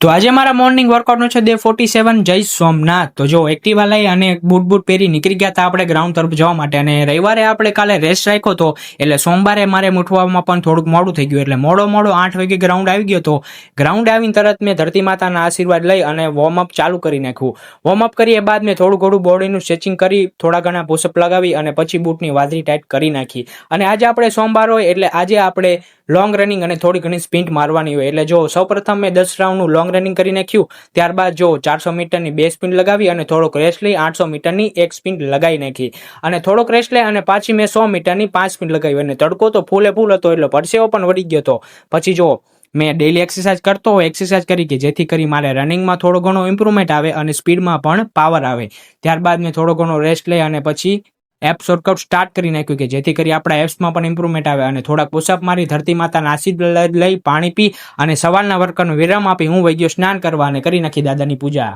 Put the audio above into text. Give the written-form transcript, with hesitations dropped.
તો આજે મારા મોર્નિંગ વર્કઆઉટનો છે ડે 47 જય સોમનાથ. તો જો એક્ટિવા લઈ અને બૂટ પહેરી નીકળી ગયા હતા આપણે ગ્રાઉન્ડ તરફ જવા માટે. અને રવિવારે આપણે કાલે રેસ્ટ રાખ્યો હતો એટલે સોમવારે મારે ઉઠવામાં પણ થોડુંક મોડું થઈ ગયું. એટલે મોડો 8 વાગે ગ્રાઉન્ડ આવી ગયો હતો. ગ્રાઉન્ડ આવીને તરત મેં ધરતી માતાના આશીર્વાદ લઈ અને વોર્મઅપ ચાલુ કરી નાખ્યું. વોર્મઅપ કરીએ બાદ મેં થોડું ઘણું બોડીનું સ્ટ્રેચિંગ કરી, થોડા ઘણા પુશઅપ લગાવી અને પછી બૂટની વાદળી ટાઈટ કરી નાખી. અને આજે આપણે સોમવાર હોય એટલે આજે આપણે લોંગ રનિંગ અને થોડી ઘણી સ્પિન્ટ મારવાની હોય. એટલે જો સૌપ્રથમ મેં 10 રાઉન્ડનું લોંગ રનિંગ કરી નાખ્યું. ત્યારબાદ જો 400 મીટરની 2 સ્પિન્ટ લગાવી અને થોડોક રેસ્ટ લઈ 800 મીટરની 1 સ્પિન્ટ લગાવી નાખી. અને થોડોક રેસ્ટ લઈ અને પાછી મેં 100 મીટરની 5 સ્પિન્ટ લગાવી. અને તડકો તો ફૂલ હતો એટલે પરસેવો પણ વળી ગયો હતો. પછી જો મેં ડેલી એક્સરસાઇઝ કરતો હોય, એક્સરસાઇઝ કરી કે જેથી કરી મારે રનિંગમાં થોડો ઘણો ઇમ્પ્રુવમેન્ટ આવે અને સ્પીડમાં પણ પાવર આવે. ત્યારબાદ મેં થોડો ઘણો રેસ્ટ લઈ અને પછી એપ શોર્ટકટ સ્ટાર્ટ કરી નાખ્યું કે જેથી કરી આપણા એપ્સમાં પણ ઇમ્પ્રુવમેન્ટ આવે. અને થોડાક પુશઅપ મારી ધરતી માતાના આશીર્વાદ લઈ પાણી પી અને સવારના વર્કનો વિરામ આપી હું વહી ગયો સ્નાન કરવા અને કરી નાખી દાદાની પૂજા.